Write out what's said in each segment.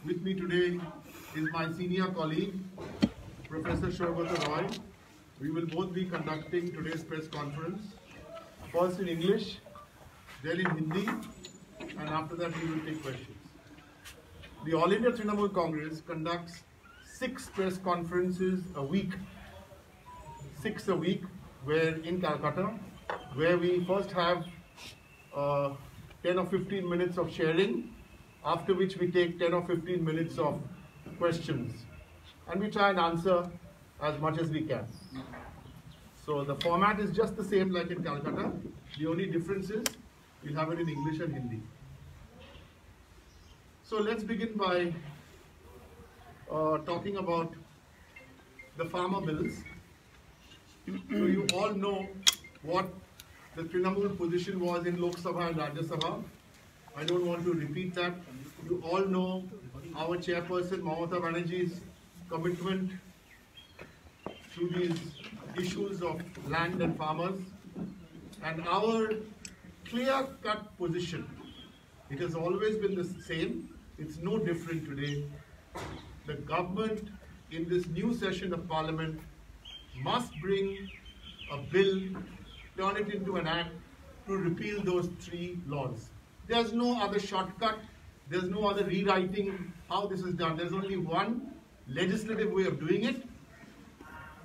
With me today is my senior colleague, Professor Shougata Roy. We will both be conducting today's press conference, first in English, then in Hindi, and after that we will take questions. The All India Trinamool Congress conducts 6 press conferences a week, 6 a week, where in Calcutta, where we first have 10 or 15 minutes of sharing, after which we take 10 or 15 minutes of questions, and we try and answer as much as we can. So the format is just the same like in Calcutta. The only difference is we'll have it in English and Hindi. So let's begin by talking about the farmer bills. So you all know what the Trinamool position was in Lok Sabha and Rajya Sabha. I don't want to repeat that. You all know our chairperson Mamata Banerjee's commitment to these issues of land and farmers, and our clear-cut position. It has always been the same. It's no different today. The government in this new session of Parliament must bring a bill, turn it into an act to repeal those 3 laws. There's no other shortcut. There's no other rewriting how this is done. There's only one legislative way of doing it.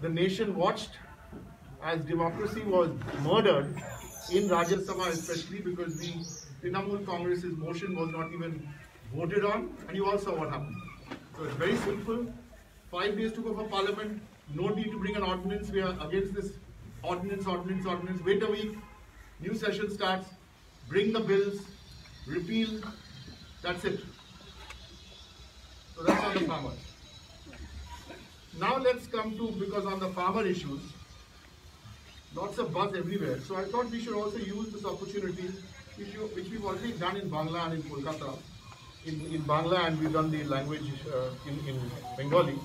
The nation watched as democracy was murdered in Rajya Sabha, especially because the Trinamool Congress's motion was not even voted on, and you all saw what happened. So it's very simple. 5 days to go for Parliament. No need to bring an ordinance. We are against this ordinance. Wait a week. New session starts. Bring the bills. Repeal. That's it. So that's on the farmers. Now let's come to, because on the farmer issues, lots of buzz everywhere. So I thought we should also use this opportunity, which we've already done in Bangla and in Kolkata. In Bangla, and we've done the language in Bengali,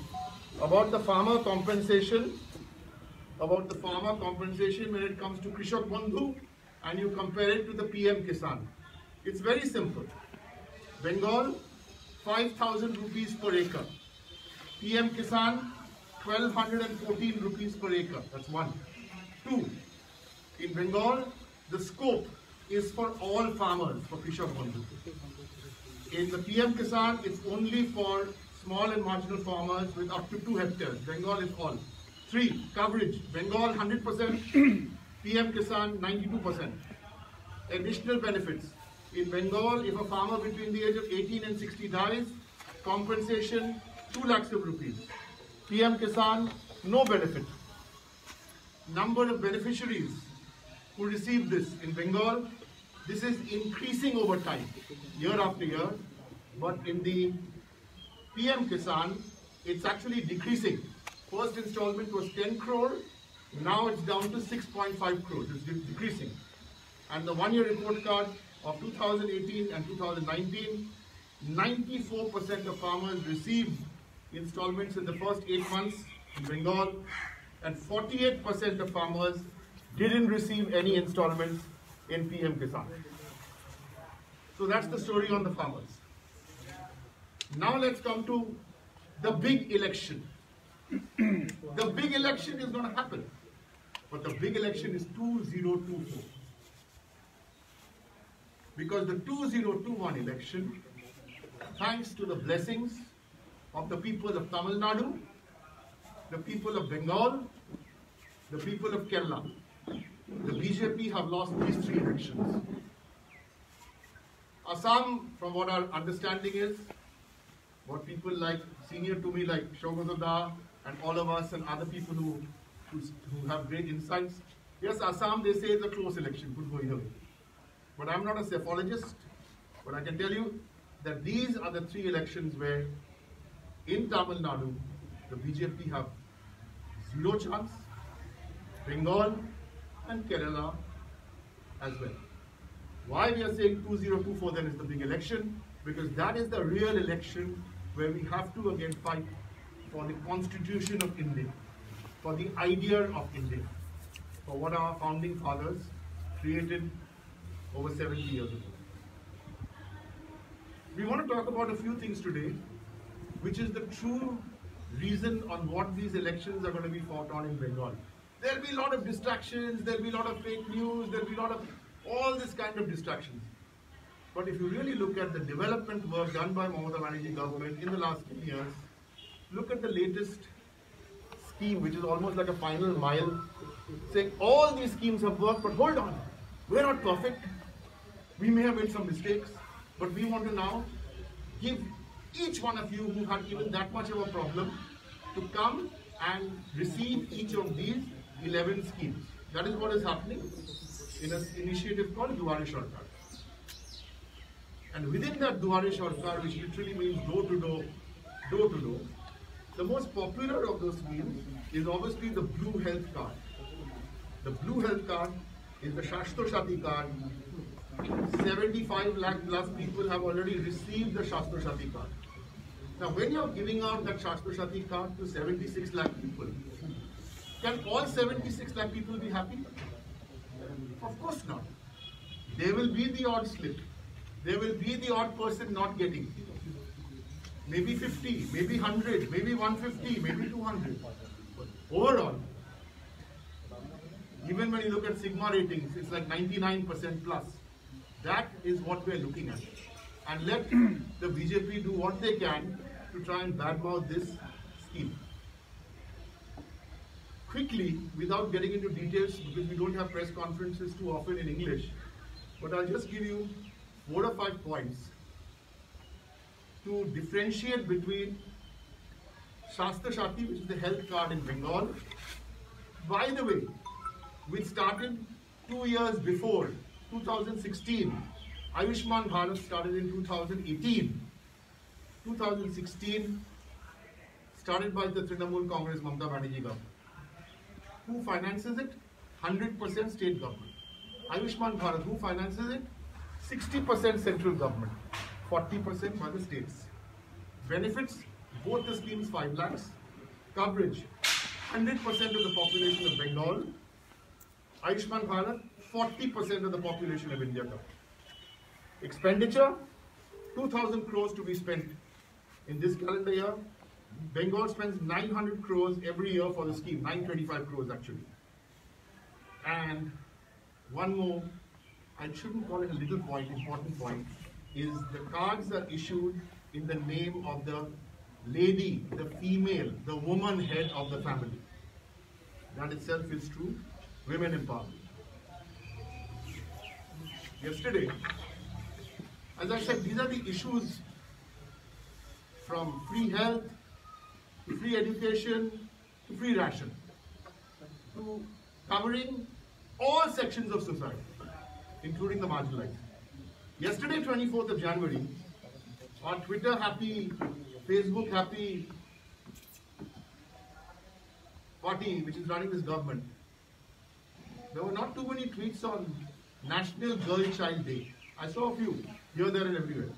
about the farmer compensation, when it comes to Krishak Bandhu, and you compare it to the PM Kisan. It's very simple. Bengal, 5,000 rupees per acre. PM Kisan, 1,214 rupees per acre. That's 1. 2. In Bengal, the scope is for all farmers for Krishak Bandhu. In the PM Kisan, it's only for small and marginal farmers with up to 2 hectares. Bengal is all. 3. Coverage. Bengal 100%, PM Kisan 92%. Additional benefits. In Bengal, if a farmer between the age of 18 and 60 dies, compensation 2 lakhs of rupees. PM Kisan, no benefit. Number of beneficiaries who receive this in Bengal, this is increasing over time, year after year. But in the PM Kisan, it's actually decreasing. First installment was 10 crore, now it's down to 6.5 crores. It's decreasing. And the 1-year report card of 2018 and 2019, 94% of farmers received installments in the first 8 months in Bengal, and 48% of farmers didn't receive any installments in PM Kisan. So that's the story on the farmers. Now let's come to the big election. The big election is going to happen, but the big election is 2024. Because the 2021 election, thanks to the blessings of the people of Tamil Nadu, the people of Bengal, the people of Kerala, the BJP have lost these 3 elections. Assam, from what our understanding is, what people like, senior to me like Shougata Da and all of us and other people who have great insights, yes, Assam, they say it's a close election, could go either way. But I'm not a psephologist, but I can tell you that these are the 3 elections where in Tamil Nadu, the BJP have 0 chance, Bengal and Kerala as well. Why we are saying 2024 then is the big election? Because that is the real election where we have to again fight for the Constitution of India, for the idea of India, for what our founding fathers created over 70 years ago. We want to talk about a few things today. which is the true reason on what these elections are going to be fought on in Bengal. There'll be a lot of distractions, there'll be a lot of fake news, there'll be a lot of all this kind of distractions. But if you really look at the development work done by Mamata Banerjee government in the last 10 years, look at the latest scheme, which is almost like a final mile, saying all these schemes have worked, but hold on, we're not perfect. We may have made some mistakes, but we want to now give each one of you who had even that much of a problem to come and receive each of these 11 schemes. That is what is happening in an initiative called Duare Sarkar. And within that Duare Sarkar, which literally means door to door, the most popular of those schemes is obviously the Blue Health Card. The Blue Health Card is the Shastro Shati card. 75 lakh plus people have already received the Shastro Shati card. Now, when you are giving out that Shastro Shati card to 76 lakh people, can all 76 lakh people be happy? Of course not. There will be the odd slip. There will be the odd person not getting. Maybe 50, maybe 100, maybe 150, maybe 200. But overall, even when you look at Sigma ratings, it's like 99% plus. That is what we're looking at. And let the BJP do what they can to try and badmouth this scheme. Quickly, without getting into details, because we don't have press conferences too often in English, but I'll just give you 4 or 5 points to differentiate between Shastra Shati, which is the health card in Bengal. By the way, which started 2 years before, 2016. Ayushman Bharat started in 2018. 2016 started by the Trinamool Congress Mamata Banerjee government. Who finances it? 100% state government. Ayushman Bharat, who finances it? 60% central government, 40% by the states. Benefits, both the schemes 5 lakhs. Coverage, 100% of the population of Bengal. Ayushman Bharat, 40% of the population of India covered. Expenditure, 2,000 crores to be spent in this calendar year. Bengal spends 900 crores every year for the scheme, 925 crores actually. And one more, I shouldn't call it a little point, important point, is the cards are issued in the name of the lady, the female, the woman head of the family. That itself is true. Women empowerment. Yesterday, as I said, these are the issues from free health, to free education, to free ration, to covering all sections of society, including the marginalized. Yesterday, 24th of January, our Twitter happy, Facebook happy party, which is running this government, there were not too many tweets on National Girl Child Day. I saw a few here, there and everywhere.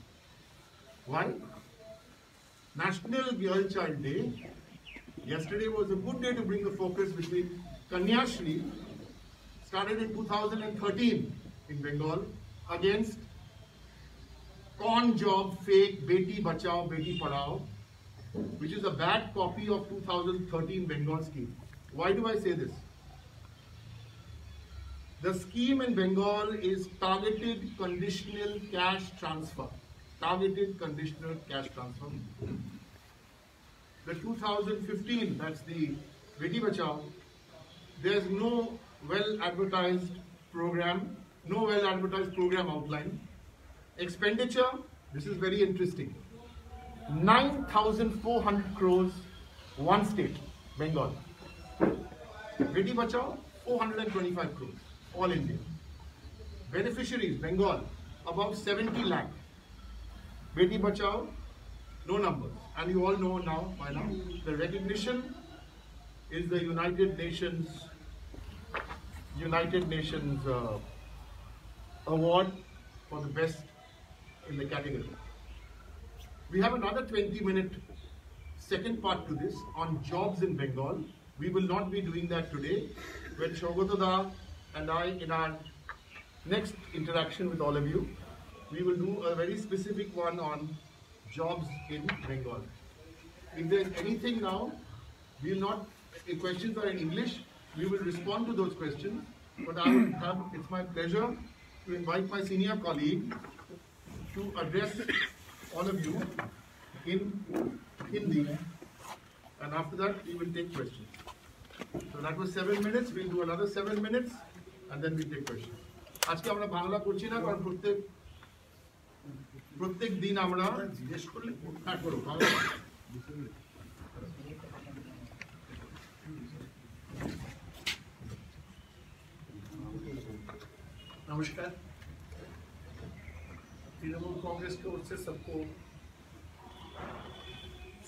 Why? National Girl Child Day. Yesterday was a good day to bring the focus between Kanyashri, started in 2013 in Bengal, against con job fake Beti Bachao, Beti Padhao, which is a bad copy of 2013 Bengal scheme. Why do I say this? The scheme in Bengal is targeted conditional cash transfer. Targeted conditional cash transfer. The 2015, that's the Beti Bachao, there's no well-advertised program, no well-advertised program outline. Expenditure, this is very interesting. 9,400 crores, one state, Bengal. Beti Bachao, 425 crores, all India. Beneficiaries, Bengal, about 70 lakh. Beti Bachao, no numbers. And you all know now, by now, the recognition is the United Nations award for the best in the category. We have another 20-minute second part to this on jobs in Bengal. We will not be doing that today. When Shogotada and I, in our next interaction with all of you, we will do a very specific one on jobs in Bengal. If there is anything now, we will not, if questions are in English, we will respond to those questions. But I will have, it's my pleasure to invite my senior colleague to address all of you in Hindi. And after that, we will take questions. So that was 7 minutes. We'll do another 7 minutes and then we'll take questions. আজকে আমরা বাংলা করছি না কারণ প্রত্যেক দিন আমরা জিজ্ঞেস করলে হ্যাঁ করো বাংলা। नमस्कार। तृणमूल कांग्रेस की ओर से सबको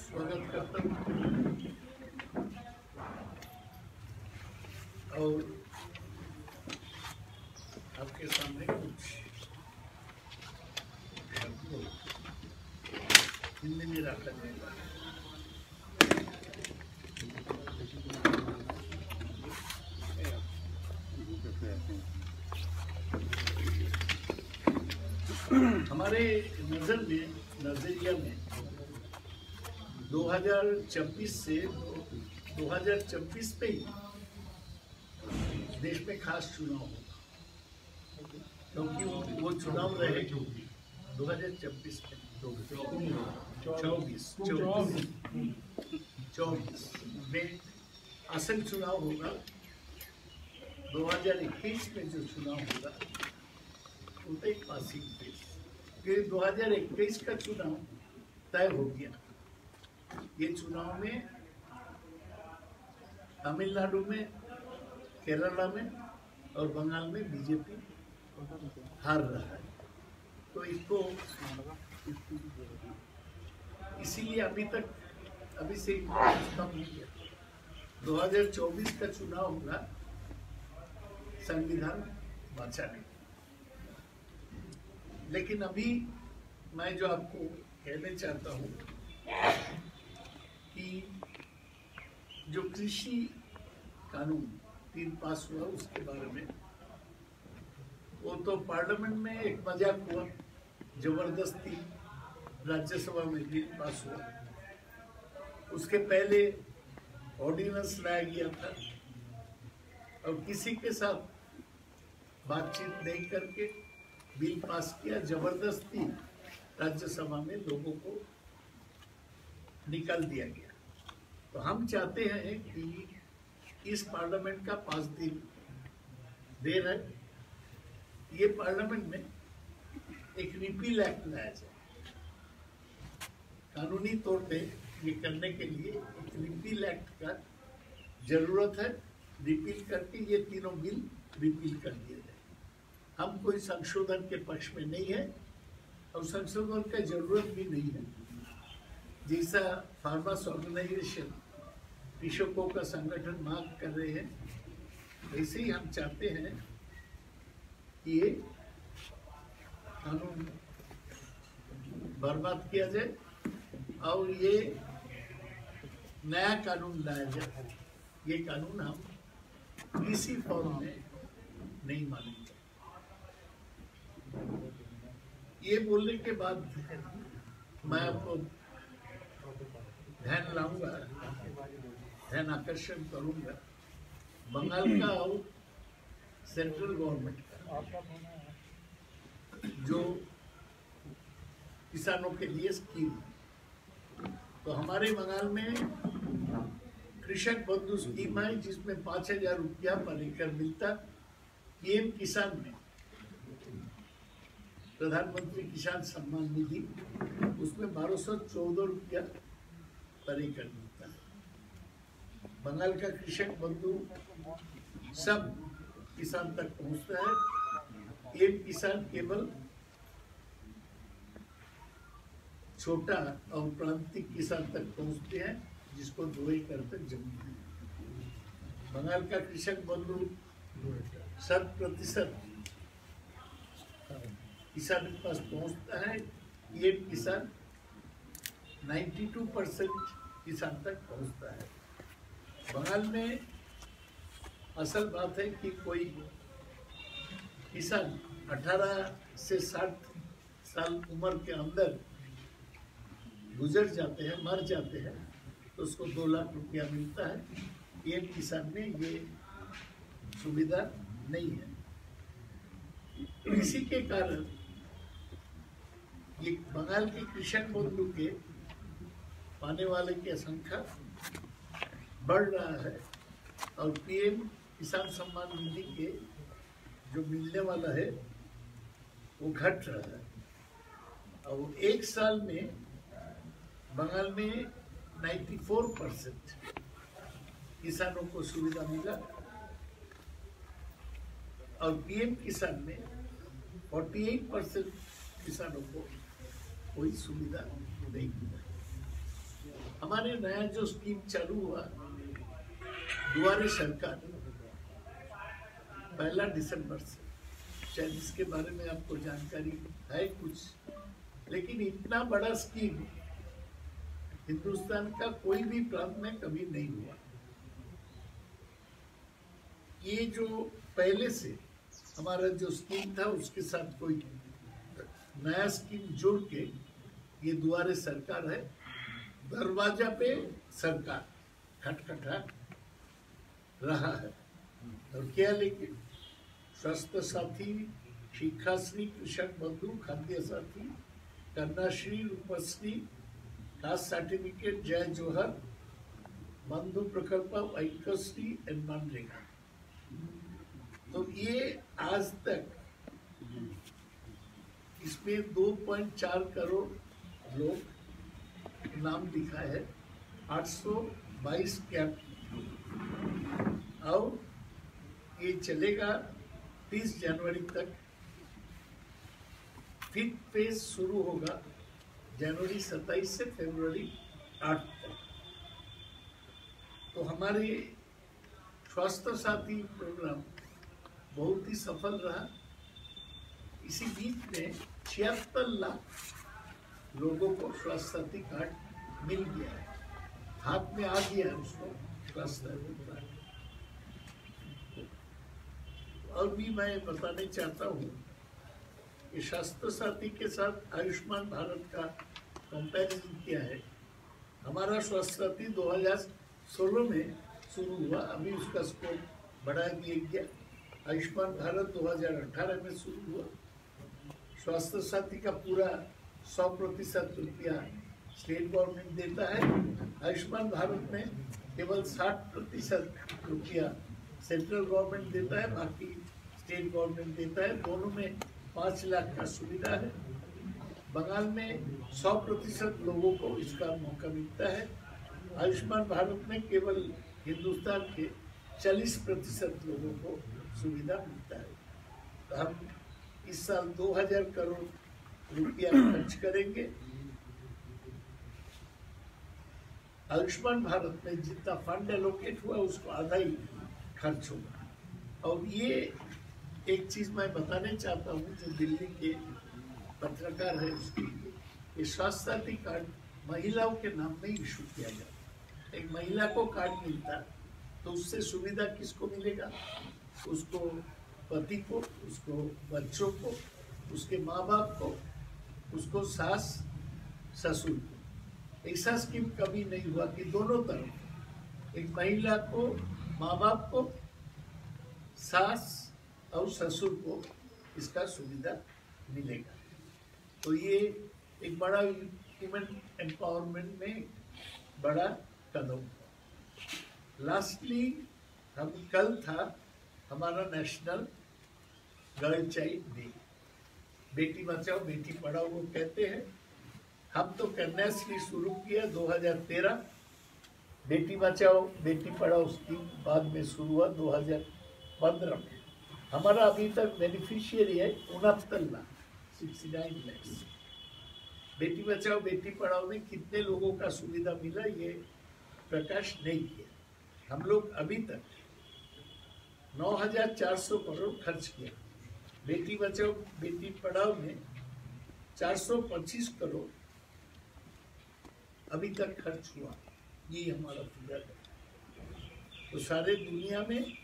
स्वागत करता हूँ और आपके सामने कुछ हिंदी में रखा जाएगा। हमारे नजरिया में 2026 से 2026 पे ही देश में खास चुनाव होगा, क्योंकि वो चुनाव रहे 2026 में 24 में असम चुनाव होगा। 2021 में जो चुनाव होगा वो एक पासिंग फेज। फिर 2021 का चुनाव तय हो गया। ये चुनाव में तमिलनाडु में, केरला में और बंगाल में बीजेपी हार रहा है। तो इसको इसीलिए अभी से कम नहीं किया। 2024 का चुनाव होगा संविधान बचाने। लेकिन अभी मैं जो आपको कहना चाहता हूँ कि जो कृषि कानून 3 पास हुआ उसके बारे में, वो तो पार्लियामेंट में एक मजाक हुआ, जबरदस्ती राज्यसभा में बिल पास हुआ। उसके पहले ऑर्डिनेंस लाया गया था और किसी के साथ बातचीत नहीं करके बिल पास किया, जबरदस्ती राज्यसभा में लोगों को निकाल दिया गया। तो हम चाहते हैं कि इस पार्लियामेंट का 5 दिन देर है, ये पार्लियामेंट में एक रिपील एक्ट लाया जाए। कानूनी तौर पे ये करने के लिए एक रिपील एक्ट का जरूरत है। रिपील करके ये तीनों बिल रिपील कर दिए जाए। हम कोई संशोधन के पक्ष में नहीं है और संशोधन का जरूरत भी नहीं है। जैसा फार्मर्स ऑर्गेनाइजेशन, कृषकों का संगठन मांग कर रहे हैं, वैसे ही हम चाहते हैं कि ये कानून बर्बाद किया जाए और ये नया कानून लाया जाए। ये कानून हम किसी फॉर्म में नहीं मानेंगे। ये बोलने के बाद मैं आपको ध्यान लाऊंगा, ध्यान आकर्षण करूंगा बंगाल का और सेंट्रल गवर्नमेंट का जो किसानों के लिए स्कीम। तो हमारे बंगाल में कृषक बंधु स्कीम है जिसमें 5,000 रुपया पर एकड़ मिलता। पीएम किसान में प्रधानमंत्री किसान सम्मान निधि, उसमें 1214 रुपया पर एकड़ मिलता है। बंगाल का कृषक बंधु सब किसान तक पहुंचता है। पीएम किसान केवल छोटा और प्रांतिक किसान तक पहुंचते हैं जिसको 2 एकड़ तक जमीन है। बंगाल का कृषक बंधु 100% किसान के पास पहुंचता है। ये किसान 92% किसान तक पहुंचता है। बंगाल में असल बात है कि कोई किसान 18 से 60 साल उम्र के अंदर गुजर जाते हैं, मर जाते हैं, तो उसको 2 लाख रुपया मिलता है। पीएम किसान में ये सुविधा नहीं है। इसी के कारण ये बंगाल के कृषक बंधु के पाने वाले की संख्या बढ़ रहा है और पीएम किसान सम्मान निधि के जो मिलने वाला है वो घट रहा है। और एक साल में बंगाल में 94% किसानों को सुविधा मिला और पीएम किसान में 48% किसानों को कोई सुविधा नहीं मिला। हमारे नया जो स्कीम चालू हुआ दुआरे सरकार 1 दिसंबर से, शायद इसके बारे में आपको जानकारी है कुछ, लेकिन इतना बड़ा स्कीम हिंदुस्तान का कोई भी प्रांत में कभी नहीं हुआ। ये जो पहले से हमारा जो स्कीम था उसके साथ कोई नया स्कीम जोड़ के ये दुआरे सरकार है, दरवाजा पे सरकार खटखटा रहा है। और क्या लेकिन स्वास्थ्य साथी, शिक्षाश्री, कृषक बंधु, खाद्य साथी, कन्याश्री, रूपश्री, कास्ट सर्टिफिकेट, जय जोहर, बंधु प्रकल्प, ऐक्यश्री एंड मनरेगा। तो ये आज तक इसमें 2.4 करोड़ लोग नाम लिखा है, 822 कैंप, और ये चलेगा 30 जनवरी तक। फिफ्थ फेज शुरू होगा जनवरी 27 से फरवरी 8 तक। तो हमारे स्वास्थ्य साथी प्रोग्राम बहुत ही सफल रहा। इसी बीच में 76 लाख लोगों को स्वास्थ्य साथी कार्ड मिल गया है, हाथ में आ गया है उसको स्वास्थ्य साथी कार्ड। और भी मैं बताने चाहता हूँ कि स्वास्थ्य साथी के साथ आयुष्मान भारत का कंपैरिजन किया है। हमारा स्वास्थ्य साथी 2016 में शुरू हुआ, अभी उसका स्कोप बढ़ा दिया गया। आयुष्मान भारत 2018 में शुरू हुआ। स्वास्थ्य साथी का पूरा 100% रुपया स्टेट गवर्नमेंट देता है। आयुष्मान भारत में केवल 60% रुपया सेंट्रल गवर्नमेंट देता है, बाकी स्टेट गवर्नमेंट देता है। दोनों में 5 लाख का सुविधा है। बंगाल में 100% लोगों को इसका मौका मिलता है। आयुष्मान भारत में केवल हिंदुस्तान के 40% लोगों को सुविधा मिलता है। तो हम इस साल 2000 करोड़ रुपया खर्च करेंगे। आयुष्मान भारत में जितना फंड एलोकेट हुआ उसको आधा ही खर्च होगा। और ये एक चीज मैं बताने चाहता हूँ, जो दिल्ली के पत्रकार है उसके लिए, ये स्वास्थ्य साथी कार्ड महिलाओं के नाम में इशू किया जाता। एक महिला को कार्ड मिलता तो उससे सुविधा किसको मिलेगा? उसको पति को, उसको बच्चों को, उसके माँ बाप को, उसको सास ससुर को। ऐसा स्कीम कभी नहीं हुआ कि दोनों तरफ, एक महिला को, माँ बाप को, सास और ससुर को इसका सुविधा मिलेगा। तो ये एक बड़ा वुमेन एम्पावरमेंट में बड़ा कदम। लास्टली हम कल था हमारा national girl child day. Beti Bachao Beti Padhao वो कहते हैं। हम तो कन्याश्री शुरू किया 2013, बेटी बचाओ बेटी पढ़ाओ स्कीम बाद में शुरू हुआ 2015 में। हमारा अभी तक बेनिफिशियरी है 69 लाख, 69 लाख। बेटी बचाओ बेटी पढ़ाओ में कितने लोगों का सुविधा मिला ये प्रकाश नहीं किया। हम लोग अभी तक 9,400 करोड़ खर्च किया। बेटी बचाओ बेटी पढ़ाओ में 425 करोड़ अभी तक खर्च हुआ, ये हमारा फिगर है। तो सारे दुनिया में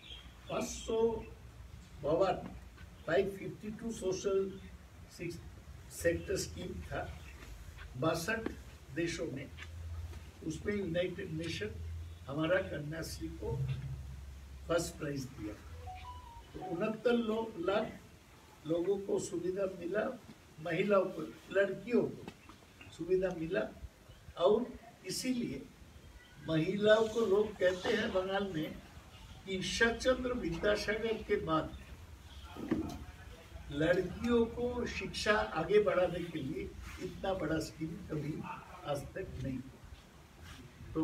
552 सोशल सेक्टर स्कीम था 62 देशों में। उसमें यूनाइटेड नेशन हमारा कन्याश्री को फर्स्ट प्राइज दिया। तो 69 लाख लोगों को सुविधा मिला, महिलाओं को, लड़कियों को सुविधा मिला। और इसीलिए महिलाओं को लोग कहते हैं बंगाल में कि ईश्वर चंद्र विद्यासागर के बाद लड़कियों को शिक्षा आगे बढ़ाने के लिए इतना बड़ा स्कीम कभी आज तक नहीं हुआ। तो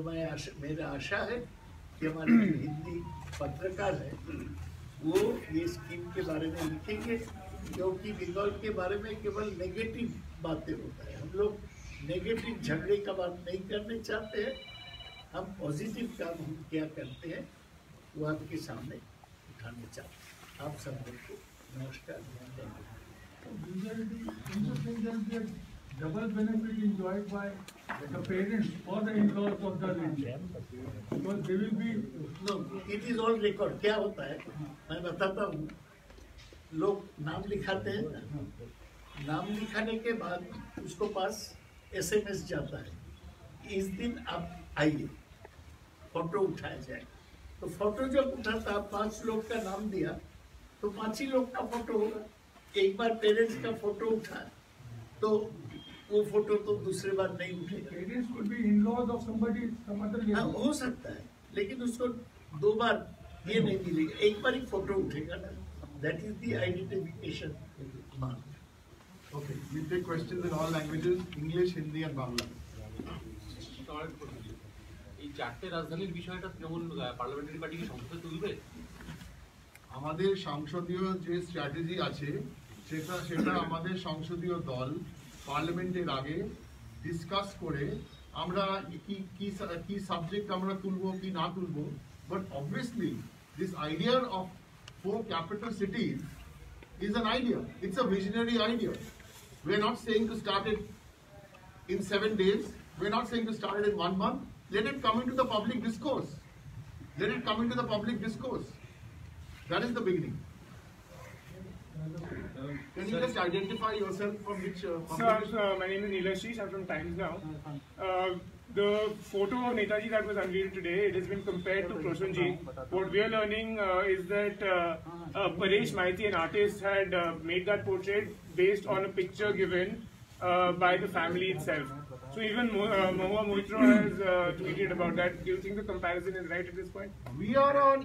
मेरा आशा है कि हमारे जो हिंदी पत्रकार है वो ये स्कीम के बारे में लिखेंगे, क्योंकि बंगाल के बारे में केवल नेगेटिव बातें होता है। हम लोग नेगेटिव झगड़े का बात नहीं करने चाहते हैं, हम पॉजिटिव काम हम क्या करते हैं वो आपके सामने उठाने चाहते हैं। आप सब लोग को नमस्कार। Double benefit enjoyed by the parents or the in-laws of the lady, because they will be. No, it is all record. क्या होता है मैं बताता हूँ। लोग नाम लिखाते हैं ना, नाम लिखाने के बाद उसको पास SMS जाता है, इस दिन आप आइए, फोटो उठाया जाए। तो फोटो जब उठाता, 5 लोग का नाम दिया तो 5 ही लोग का फोटो होगा। एक बार पेरेंट्स का फोटो उठा तो वो फोटो तो दूसरी बार नहीं उठेगा। Parents could be in-laws of somebody, some other lady. हाँ, हो सकता है, लेकिन उसको 2 बार ये नहीं मिलेगा, एक बार ही फोटो उठेगा ना। That is the identification mark. Okay, we take questions in all languages, English, Hindi and Bangla. এই চারটে রাজধানীর বিষয়টা তৃণমূল পার্লামেন্টারি পার্টি কি সংসদে তুলবে? আমাদের সংসদীয় যে স্ট্র্যাটেজি আছে সেটা আমাদের সংসদীয় দল পার্লামেন্টের আগে ডিসকাস করে আমরা কি সাবজেক্ট আমরা তুলবো কি না তুলবো। But obviously this idea of 4 capital cities is an idea. It's a visionary idea. We're not saying to start it in 7 days. We're not saying to start it in 1 month. Let it come into the public discourse. Let it come into the public discourse. That is the beginning. Can you just identify yourself from which publication? Sir, my name is Neelashish. I'm from Times Now. The photo of Netaji that was unveiled today, it has been compared to Prosenjit. What we are learning is that Paresh Maiti, an artist, had made that portrait based on a picture given by the family itself. So even Mahua Moitra has tweeted about that. Do you think the comparison is right at this point? We are on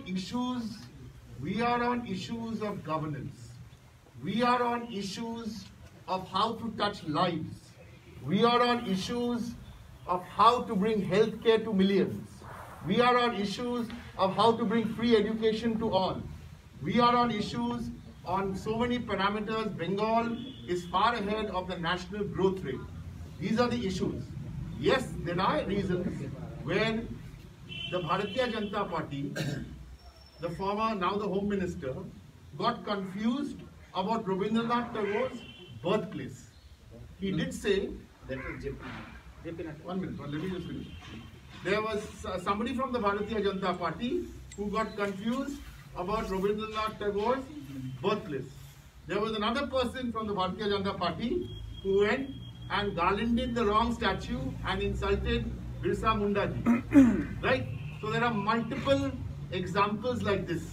issues of governance. We are on issues of how to touch lives. We are on issues of how to bring healthcare to millions. We are on issues of how to bring free education to all. We are on issues on so many parameters. Bengal is far ahead of the national growth rate. These are the issues. Yes, there are reasons when the Bharatiya Janata Party, the former, now the Home Minister, got confused about Rabindranath Tagore's birthplace. He did say, That is JP. 1 minute, let me just finish. There was somebody from the Bharatiya Janata Party who got confused about Rabindranath Tagore's birthplace. There was another person from the Bharatiya Janata Party who went and garlanded the wrong statue and insulted Birsa Munda ji. Right? So there are multiple examples like this.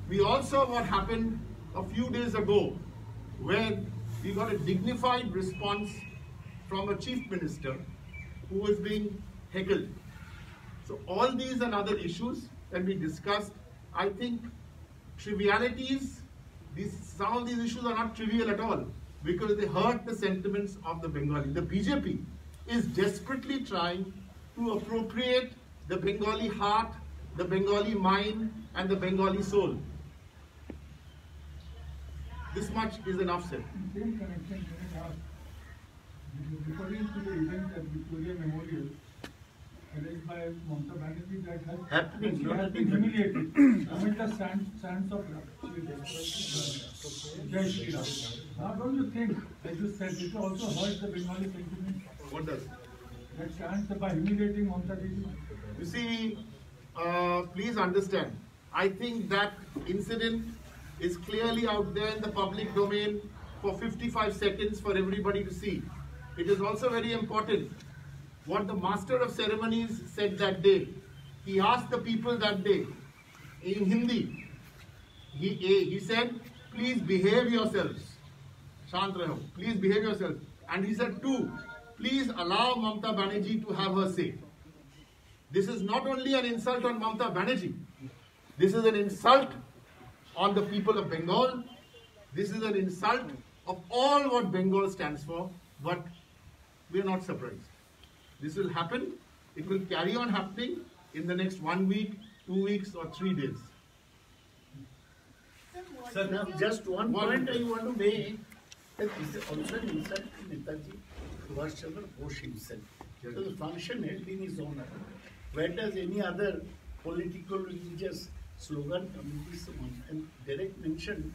We all saw what happened a few days ago when we got a dignified response from a chief minister who was being heckled. So all these and other issues can be discussed. I think trivialities, some of these issues are not trivial at all because they hurt the sentiments of the Bengali. The BJP is desperately trying to appropriate the Bengali heart, the Bengali mind and the Bengali soul. This much is enough said. In same connection, can I ask, referring to the event at Victoria Memorial, arranged by Mamata Banerjee, that has Happening, she not has been happening. humiliated amid the sands of Jai Shri Ram. Now, don't you think, as you said, it also hurts the Bengali sentiment? What does? That stands by humiliating Mamata Ji. You see, please understand, I think that incident is clearly out there in the public domain for 55 seconds for everybody to see. It is also very important what the master of ceremonies said that day. He asked the people that day in Hindi. He said, please behave yourselves. Shant raho. Please behave yourselves. And he said, two, please allow Mamata Banerjee to have her say. This is not only an insult on Mamata Banerjee. This is an insult on the people of Bengal. This is an insult of all what Bengal stands for. But we are not surprised. This will happen. It will carry on happening in the next 1 week, 2 weeks, or 3 days. Sir, now just one point I want to make, that this is also an insult to Netaji Subhash Chandra Bose himself. So the function held in his honor. Where does any other political religious slogan come in this one? And Derek mentioned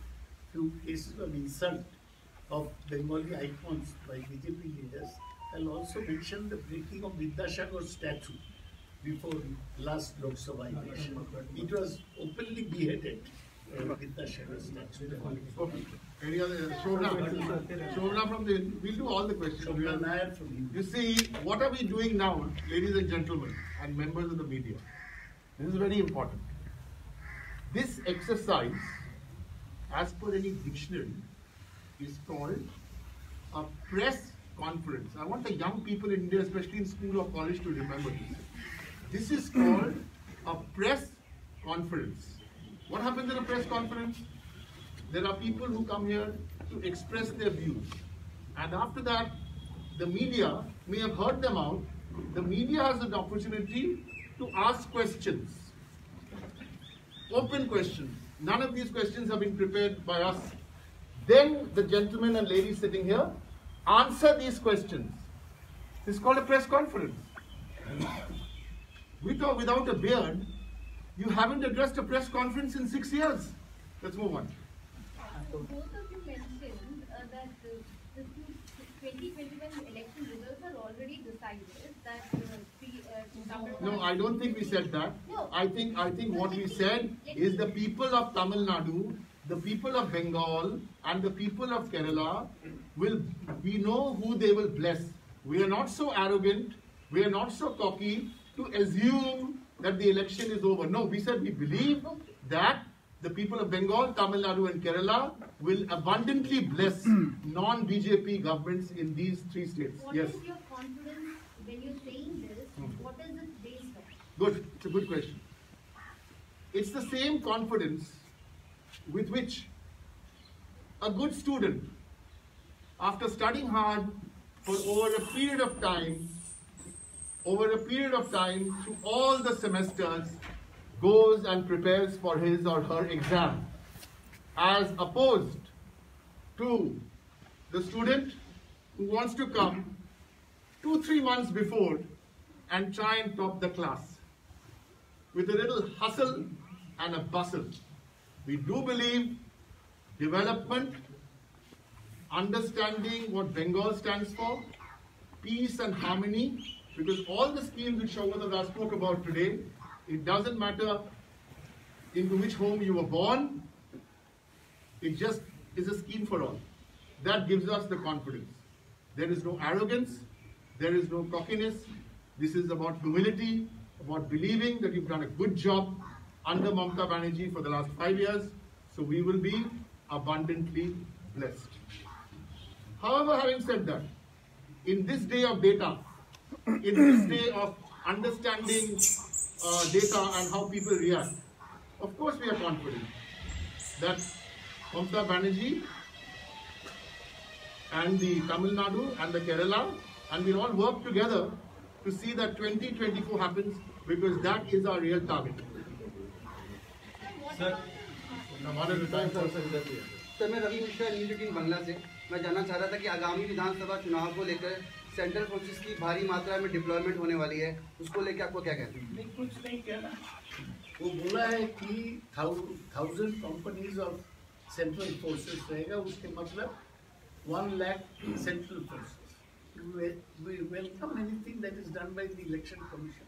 few cases of insult of Bengali icons by BJP leaders. I'll also mention the breaking of Vidyasagar's statue before last Lok Sabha election. It was openly beheaded. Vidyasagar's statue. Okay. Any other? Shobna from the. We'll do all the questions. Shobna Nair from India. You see, what are we doing now, ladies and gentlemen, and members of the media? This is very important. This exercise, as per any dictionary, is called a press conference. I want the young people in India, especially in school or college, to remember this. This is called a press conference. What happens in a press conference? There are people who come here to express their views. And after that, the media may have heard them out. The media has an opportunity to ask questions. Open questions. None of these questions have been prepared by us. Then the gentlemen and ladies sitting here answer these questions. This is called a press conference. With or without a beard, you haven't addressed a press conference in 6 years. Let's move on. Both of you mentioned that the 2021 election results are already decided. That No, I don't think we said that. No. I think what we said is the people of Tamil Nadu, the people of Bengal, and the people of Kerala we know who they will bless. We are not so arrogant, we are not so cocky to assume that the election is over. No, we said we believe that the people of Bengal, Tamil Nadu and Kerala will abundantly bless non-BJP governments in these 3 states. What Yes. is your confidence when you're saying this? What is it based on? Good. It's a good question. It's the same confidence with which a good student, after studying hard for over a period of time, through all the semesters, goes and prepares for his or her exam, as opposed to the student who wants to come 2-3 months before and try and top the class with a little hustle and a bustle. We do believe development, understanding what Bengal stands for, peace and harmony, because all the schemes which Shaukat spoke about today, it doesn't matter into which home you were born, it just is a scheme for all. That gives us the confidence. There is no arrogance, there is no cockiness. This is about humility, about believing that you've done a good job under Mamata Banerjee for the last 5 years. So we will be abundantly blessed. However, having said that, in this day of data, in this day of understanding data and how people react, of course we are confident that Mamata Banerjee and the Tamil Nadu and the Kerala, and we'll all work together to see that 2024 happens, because that is our real target. Sir मैं Ravi Mishra news 18 बंगला से मैं जानना चाह रहा था कि आगामी विधानसभा चुनाव को लेकर सेंट्रल फोर्सेस की भारी मात्रा में डिप्लॉयमेंट होने वाली है, उसको लेकर आपको क्या कहते हैं? नहीं, कुछ नहीं कहना। वो बोला है कि 1000 कंपनीज ऑफ सेंट्रल फोर्सेस रहेगा, उसके मतलब 1 lakh central forces. We welcome anything that is done by the election commission.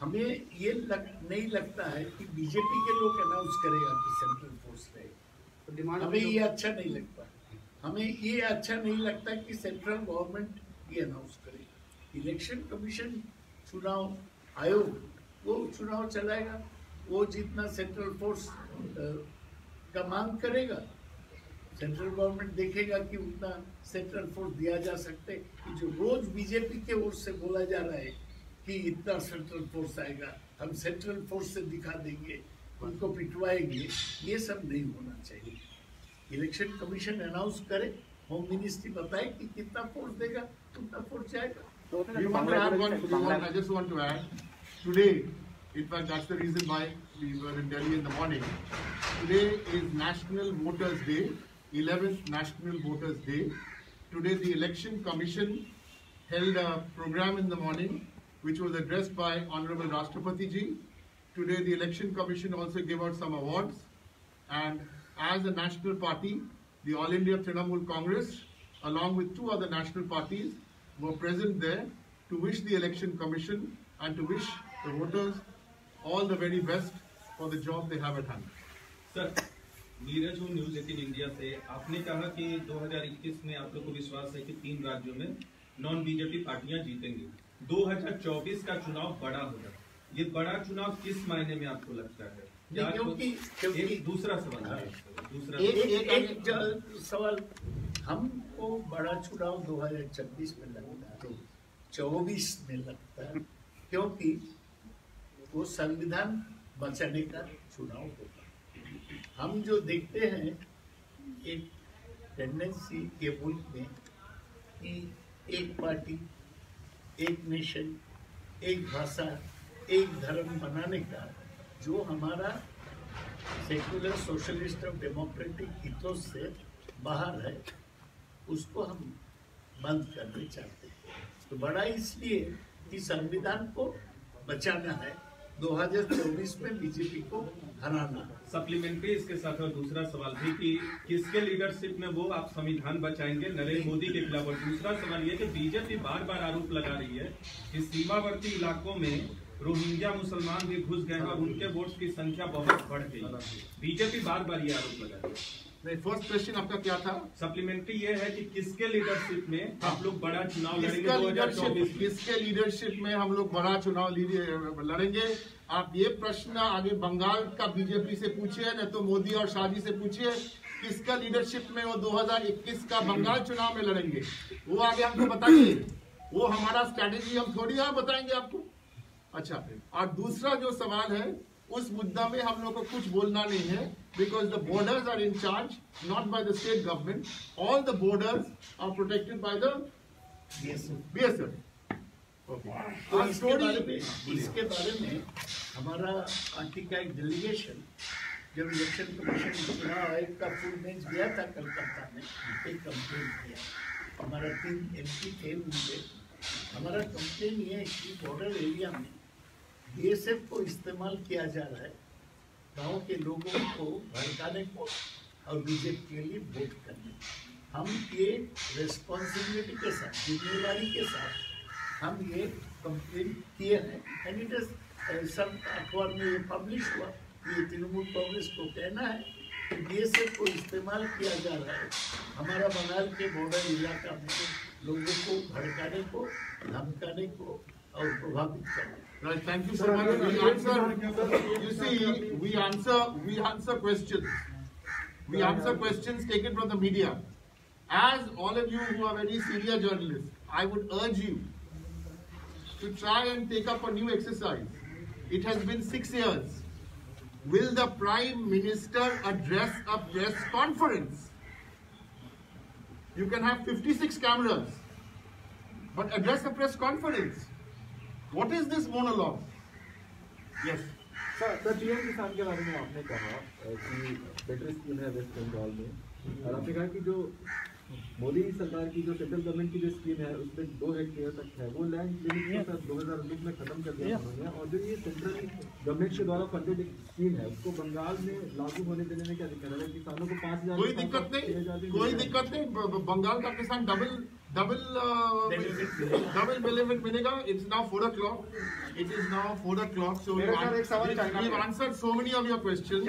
हमें ये नहीं लगता है कि बीजेपी के लोग अनाउंस करेगा कि सेंट्रल फोर्स रहेगा। डिमांड हमें ये अच्छा नहीं लगता। हमें ये अच्छा नहीं लगता कि सेंट्रल गवर्नमेंट ये अनाउंस करेगा। इलेक्शन कमीशन चुनाव आयोग वो चुनाव चलाएगा, वो जितना सेंट्रल फोर्स का मांग करेगा, सेंट्रल गवर्नमेंट देखेगा कि उतना सेंट्रल फोर्स दिया जा सकते कि जो रोज बीजेपी के ओर से बोला जा रहा है कि इतना सेंट्रल फोर्स आएगा, हम सेंट्रल फोर्स से दिखा देंगे, उनको पिटवाएंगे, ये सब नहीं होना चाहिए। इलेक्शन कमीशन अनाउंस करे, होम मिनिस्ट्री बताए कि कितना फोर्स देगा, उतना फोर्स जाएगा। I just want to add, today, in fact, that's the reason why we were in Delhi in the morning. Today is National Voters Day, 11th National Voters Day. Today, the Election Commission held a program in the morning, which was addressed by Honorable Rashtrapati Ji. Today, the Election Commission also gave out some awards, and as a national party, the All India Trinamool Congress, along with two other national parties, were present there to wish the Election Commission and to wish the voters all the very best for the job they have at hand. Sir, Neeraj हूँ news 18 India से। आपने कहा कि 2021 में आप लोग को विश्वास है कि 3 राज्यों में नॉन बीजेपी पार्टियां जीतेंगी। 2024 का चुनाव बड़ा होगा। ये बड़ा चुनाव किस मायने में आपको लगता है? क्योंकि दूसरा सवाल एक सवाल हमको बड़ा चुनाव 2026 में लगता है, 24 में लगता है, क्योंकि वो संविधान बचाने का चुनाव होगा। हम जो देखते हैं एक टेंडेंसी के मुल्क में कि एक पार्टी, एक नेशन, एक भाषा, एक धर्म बनाने का जो हमारा सेक्युलर सोशलिस्ट और डेमोक्रेटिक इथोस से बाहर है, उसको हम बंद करना चाहते हैं। तो बड़ा इसलिए कि संविधान को बचाना है, 2024 में बीजेपी को हराना। सप्लीमेंट्री इसके साथ और दूसरा सवाल भी कि किसके लीडरशिप में वो आप संविधान बचाएंगे नरेंद्र मोदी के खिलाफ। और दूसरा सवाल ये कि बीजेपी बार बार आरोप लगा रही है कि सीमावर्ती इलाकों में रोहिंग्या मुसलमान भी घुस गए हैं और उनके वोट्स की संख्या बहुत बढ़ गई। बीजेपी बार बार ये आरोप लगा रही है। फर्स्ट क्वेश्चन आपका क्या था? सप्लीमेंट्री ये है कि किसके लीडरशिप में आप लोग बड़ा चुनाव लड़ेंगे? किसके लीडरशिप में हम लोग बड़ा चुनाव लड़ेंगे? आप ये प्रश्न आगे बंगाल का बीजेपी से पूछिए, न तो मोदी और शाह जी से पूछिए किसका लीडरशिप में वो 2021 का बंगाल चुनाव में लड़ेंगे, वो आगे हमको बताइए। वो हमारा स्ट्रैटेजी हम थोड़ी यहाँ बताएंगे आपको। अच्छा, और दूसरा जो सवाल है उस मुद्दा में हम लोग को कुछ बोलना नहीं है, because the borders are in charge not by the state government, all the borders are protected by the BSF। तो इसके बारे में हमारा पार्टी का एक डेलीगेशन जब इलेक्शन कमीशन चुनाव आयोग का फुल बेंच गया था कलकत्ता में, एक कंप्लेन किया। हमारा 3 MP थे उनसे। हमारा कंप्लेन ये है कि बॉर्डर एरिया में BSF को इस्तेमाल किया जा रहा है गाँव के लोगों को भड़काने को और बीजेपी के लिए वोट करने। हम ये रेस्पॉन्सिबिलिटी के साथ, जिम्मेदारी के साथ हम ये कंप्लेन किए हैं, एंड इट इज सब अखबार में ये पब्लिश हुआ। ये तृणमूल कांग्रेस को कहना है कि BSF को इस्तेमाल किया जा रहा है हमारा बंगाल के बॉर्डर इलाका में लोगों को भड़काने को, धमकाने को और प्रभावित करने। Right, thank you so much. You see, we answer questions. We answer questions taken from the media. As all of you who are very senior journalists, I would urge you to try and take up a new exercise. It has been 6 years. Will the Prime Minister address a press conference? You can have 56 cameras, but address a press conference. What is this monologue? Yes. Sir PM किसान के बारे में आपने कहा कि better scheme है waste Bengal में, और आपने कहा कि जो मोदी सरकार की जो सेंट्रल गवर्नमेंट की जो स्कीम है उसमें 2 हेक्टेयर तक है, वो लैंड लिमिट को 2019 में खत्म कर दिया उन्होंने। और जो ये सेंट्रल गवर्नमेंट के द्वारा फंडेड एक स्कीम है उसको बंगाल में लागू होने देने में क्या दिक्कत है? किसानों को 5,000 कोई दिक्कत नहीं। बंगाल का किसान डबल बेनिफिट मिलेगा। It's now 4 o'clock. It is now 4 o'clock. So we've answered so many of your questions.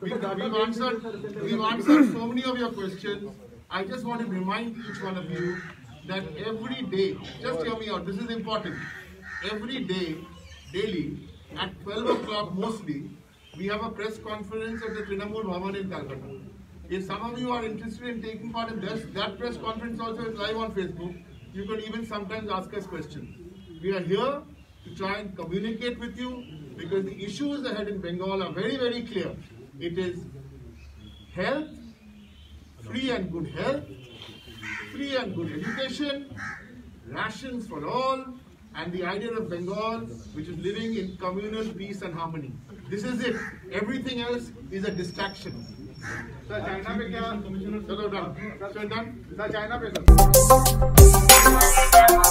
We've answered so many of your questions. I just want to remind each one of you that every day, just hear me out, this is important, every day, daily, at 12 o'clock mostly, we have a press conference at the Trinamool Bhavan in Calcutta. If some of you are interested in taking part in this, that press conference also is live on Facebook. You can even sometimes ask us questions. We are here to try and communicate with you because the issues ahead in Bengal are very, very clear. It is health, free and good health, free and good education, rations for all, and the idea of Bengal, which is living in communal peace and harmony. This is it. Everything else is a distraction. Sir, China पे क्या? Chalo, done. Sir, done. Sir, China पे sir.